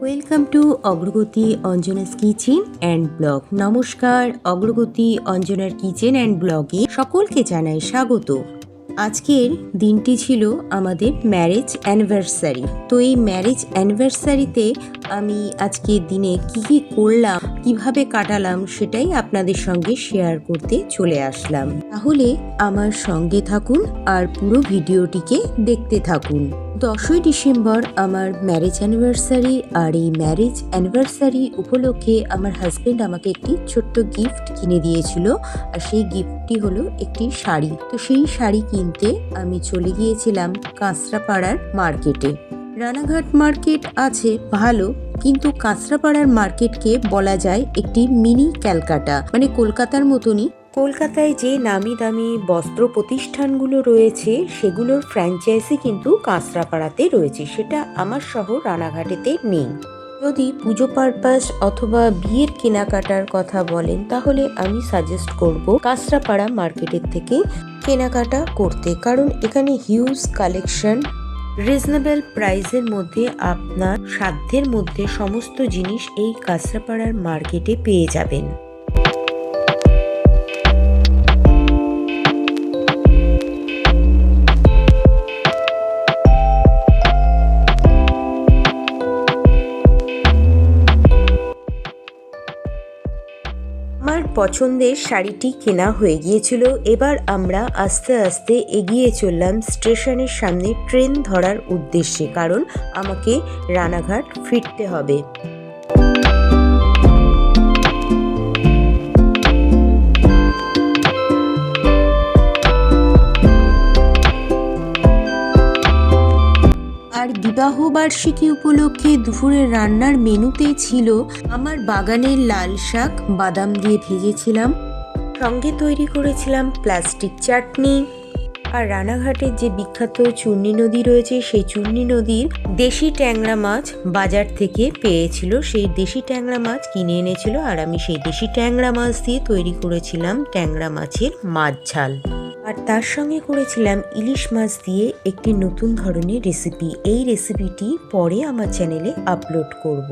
Welcome to অগ্রগতি Anjana's kitchen and blog. নমস্কার, অগ্রগতি অঞ্জনার কিচেন অ্যান্ড ব্লগে সকলকে জানাই স্বাগত। আজকের দিনটি ছিল আমাদের ম্যারেজ অ্যানিভার্সারি। তো এই ম্যারেজ অ্যানিভার্সারিতে আমি আজকের দিনে কি করলাম, কিভাবে কাটালাম সেটাই আপনাদের সঙ্গে শেয়ার করতে চলে আসলাম। তাহলে আমার সঙ্গে থাকুন আর পুরো ভিডিওটিকে দেখতে থাকুন। 10ই ডিসেম্বর আমার ম্যারেজ অ্যানিভার্সারি, আর এই ম্যারেজ অ্যানিভার্সারি উপলক্ষে আমার হাজব্যান্ড আমাকে একটি ছোট্ট গিফট কিনে দিয়েছিল, আর সেই গিফটটি হলো একটি শাড়ি। তো সেই শাড়ি কিনতে আমি চলে গিয়েছিলাম কাঁচরাপাড়ার মার্কেটে। রানাঘাট মার্কেট আছে ভালো, কিন্তু কাঁচরাপাড়ার মার্কেটকে বলা যায় একটি মিনি ক্যালকাটা, মানে কলকাতার মতনই। কলকাতায় যে নামি দামি বস্ত্র প্রতিষ্ঠানগুলো রয়েছে সেগুলোর ফ্র্যাঞ্চাইজি কিন্তু কাঁচরাপাড়াতে রয়েছে, সেটা আমার শহর রানাঘাটেতে নেই। যদি পুজো পারপাস অথবা বিয়ের কেনাকাটার কথা বলেন তাহলে আমি সাজেস্ট করব কাঁচরাপাড়া মার্কেটের থেকে কেনাকাটা করতে, কারণ এখানে হিউজ কালেকশন, রিজনেবল প্রাইসের মধ্যে আপনার সাধ্যের মধ্যে সমস্ত জিনিস এই কাঁচরাপাড়ার মার্কেটে পেয়ে যাবেন। আমার পছন্দের শাড়িটি কেনা হয়ে গিয়েছিল। এবার আমরা আস্তে আস্তে এগিয়ে চললাম স্টেশনের সামনে ট্রেন ধরার উদ্দেশ্যে, কারণ আমাকে রানাঘাট ফিরতে হবে। আর বিবাহ বার্ষিকী উপলক্ষে দুপুরের রান্নার মেনুতে ছিল আমার বাগানের লাল শাক বাদাম দিয়ে ভেজেছিলাম, সঙ্গে তৈরি করেছিলাম প্লাস্টিক চাটনি। আর রানাঘাটের যে বিখ্যাত চূর্ণী নদী রয়েছে সেই চূর্ণী নদীর দেশি ট্যাংরা মাছ বাজার থেকে পেয়েছিল, সেই দেশি ট্যাংরা মাছ কিনে এনেছিল, আর আমি সেই দেশি ট্যাংরা মাছ দিয়ে তৈরি করেছিলাম ট্যাংরা মাছের মাছ ঝাল। আর তার সঙ্গে করেছিলাম ইলিশ মাছ দিয়ে একটি নতুন ধরনের রেসিপি। এই রেসিপিটি পরে আমার চ্যানেলে আপলোড করব।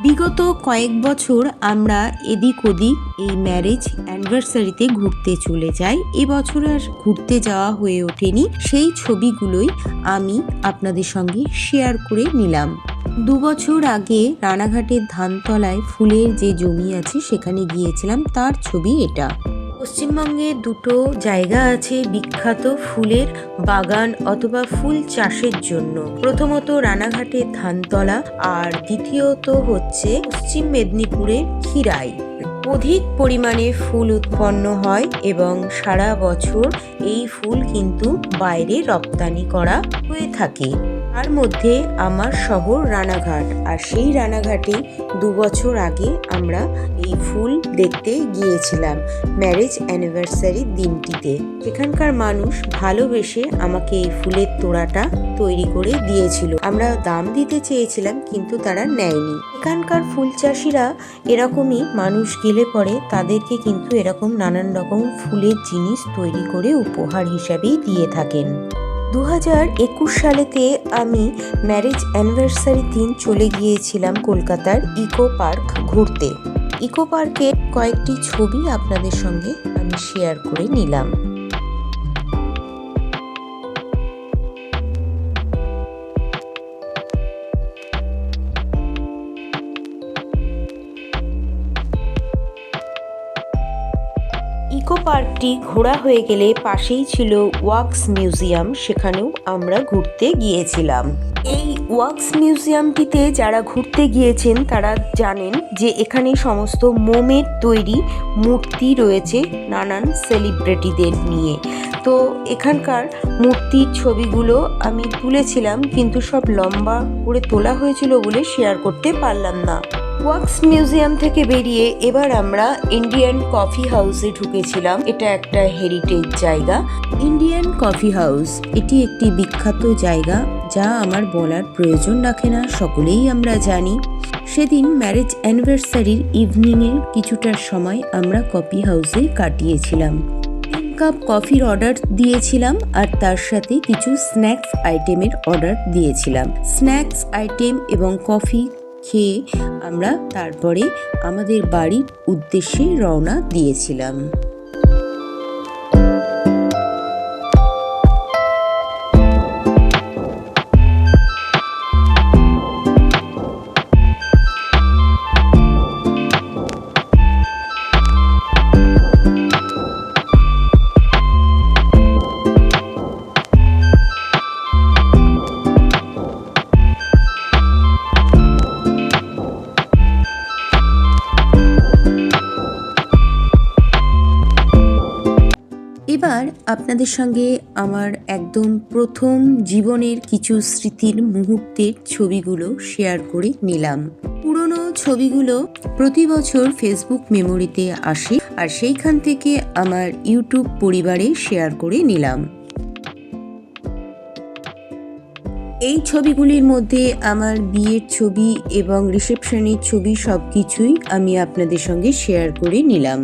বিগত কয়েক বছর আমরা এদিক ওদিক এই ম্যারেজ অ্যানিভার্সারিতে ঘুরতে চলে যাই। এবছর আর ঘুরতে যাওয়া হয়ে ওঠেনি, সেই ছবিগুলোই আমি আপনাদের সঙ্গে শেয়ার করে নিলাম। 2 বছর আগে রানাঘাটের ধানতলায় ফুলের যে জমি আছে সেখানে গিয়েছিলাম, তার ছবি এটা। পশ্চিমবঙ্গে দুটো জায়গা আছে বিখ্যাত ফুলের বাগান অথবা ফুল চাষের জন্য। প্রথমত রানাঘাটের ধানতলা, আর দ্বিতীয়ত হচ্ছে পশ্চিম মেদিনীপুরের ক্ষীরাই। অধিক পরিমাণে ফুল উৎপন্ন হয় এবং সারা বছর এই ফুল কিন্তু বাইরে রপ্তানি করা হয়ে থাকে। তার মধ্যে আমার শহর রানাঘাট, আর সেই রানাঘাটে 2 বছর আগে আমরা এই ফুল দেখতে গিয়েছিলাম ম্যারেজ অ্যানিভার্সারির দিনটিতে। সেখানকার মানুষ ভালোবেসে আমাকে এই ফুলের তোড়াটা তৈরি করে দিয়েছিল। আমরা দাম দিতে চেয়েছিলাম কিন্তু তারা নেয়নি। এখানকার ফুল চাষিরা এরকমই, মানুষ গেলে পরে তাদেরকে কিন্তু এরকম নানান রকম ফুলের জিনিস তৈরি করে উপহার হিসাবেই দিয়ে থাকেন। 2021 সালেতে আমি ম্যারেজ অ্যানিভার্সারি দিন চলে গিয়েছিলাম কলকাতার ইকো পার্ক ঘুরতে। ইকো পার্কের কয়েকটি ছবি আপনাদের সঙ্গে আমি শেয়ার করে নিলাম। ইকো পার্কটি ঘোরা হয়ে গেলে পাশেই ছিল ওয়াক্স মিউজিয়াম, সেখানেও আমরা ঘুরতে গিয়েছিলাম। এই ওয়াক্স মিউজিয়ামটিতে যারা ঘুরতে গিয়েছেন তারা জানেন যে এখানে সমস্ত মোমের তৈরি মূর্তি রয়েছে নানান সেলিব্রিটিদের নিয়ে। তো এখানকার মূর্তির ছবিগুলো আমি তুলেছিলাম, কিন্তু সব লম্বা করে তোলা হয়েছিল বলে শেয়ার করতে পারলাম না। ওয়াক্স মিউজিয়াম থেকে বেরিয়ে এবার আমরা ইন্ডিয়ান কফি হাউসে ঢুকেছিলাম। এটা একটা হেরিটেজ জায়গা, ইন্ডিয়ান কফি হাউস। এটি একটি বিখ্যাত জায়গা যা আমার বলার প্রয়োজন রাখে না, সকলেই আমরা জানি। সেদিন ম্যারেজ অ্যানিভার্সারির ইভিনিংয়ের কিছুটা সময় আমরা কফি হাউসে কাটিয়েছিলাম। কাপ কফির অর্ডার দিয়েছিলাম আর তার সাথে কিছু স্ন্যাক্স আইটেমের অর্ডার দিয়েছিলাম। স্ন্যাক্স আইটেম এবং কফি খেয়ে আমরা তারপরে আমাদের বাড়ির উদ্দেশ্যে রওনা দিয়েছিলাম। এবার আপনাদের সঙ্গে আমার একদম প্রথম জীবনের কিছু স্মৃতির মুহূর্তের ছবিগুলো শেয়ার করে নিলাম। পুরনো ছবিগুলো প্রতি বছর ফেসবুক মেমোরিতে আসে আর সেইখান থেকে আমার ইউটিউব পরিবারে শেয়ার করে নিলাম। এই ছবিগুলির মধ্যে আমার বিয়ের ছবি এবং রিসেপশনের ছবি সবকিছুই আমি আপনাদের সঙ্গে শেয়ার করে নিলাম।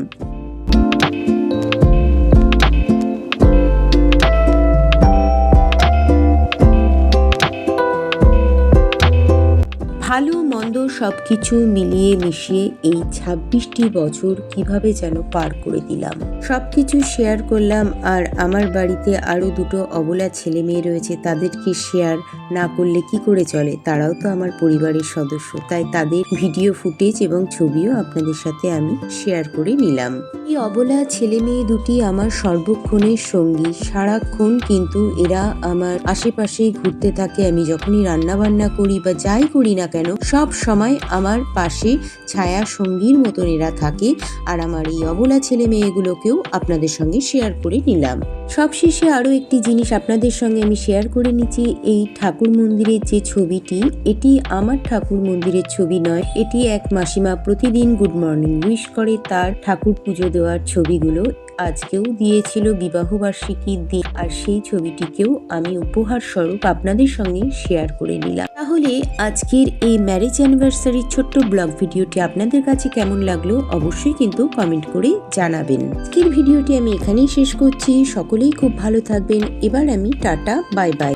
ভালো মন্দ সবকিছু মিলিয়ে মিশিয়ে এই 26টি বছর কিভাবে যেন পার করে দিলাম। সবকিছু শেয়ার করলাম আর আমার বাড়িতে আরো দুটো অবলা ছেলে মেয়ে রয়েছে, তাদেরকে শেয়ার না করলে কি করে চলে, তারাও তো আমার পরিবারের সদস্য, তাই তাদের ভিডিও ফুটেজ এবং ছবিও আপনাদের সাথে আমি শেয়ার করে নিলাম। এই অবলা ছেলে মেয়ে দুটি আমার সর্বক্ষণের সঙ্গী, সারাক্ষণ কিন্তু এরা আমার আশেপাশেই ঘুরতে থাকে। আমি যখনই রান্না বান্না করি বা যাই করি না কেন সব সময় আমার পাশে ছায়া সঙ্গীর মতন এরা থাকে। আর আমার এই অবলা ছেলে মেয়েগুলোকেও আপনাদের সঙ্গে শেয়ার করে নিলাম। সবশেষে আরো একটি জিনিস আপনাদের সঙ্গে আমি শেয়ার করে নিচ্ছি। এই ঠাকুর মন্দিরের যে ছবিটি, এটি আমার ঠাকুর মন্দিরের ছবি নয়, এটি এক মাসিমা প্রতিদিন গুড মর্নিং উইশ করে তার ঠাকুর পুজো দেওয়ার ছবিগুলো আজকেও দিয়েছিল বিবাহবার্ষিকীর দিন, আর সেই ছবিটিকেও আমি উপহার স্বরূপ আপনাদের সঙ্গে শেয়ার করে নিলাম। তাহলে আজকের এই ম্যারেজ অ্যানিভার্সারির ছোট্ট ব্লগ ভিডিওটি আপনাদের কাছে কেমন লাগলো অবশ্যই কিন্তু কমেন্ট করে জানাবেন। আজকের ভিডিওটি আমি এখানেই শেষ করছি। সকলেই খুব ভালো থাকবেন। এবার আমি টাটা বাই বাই।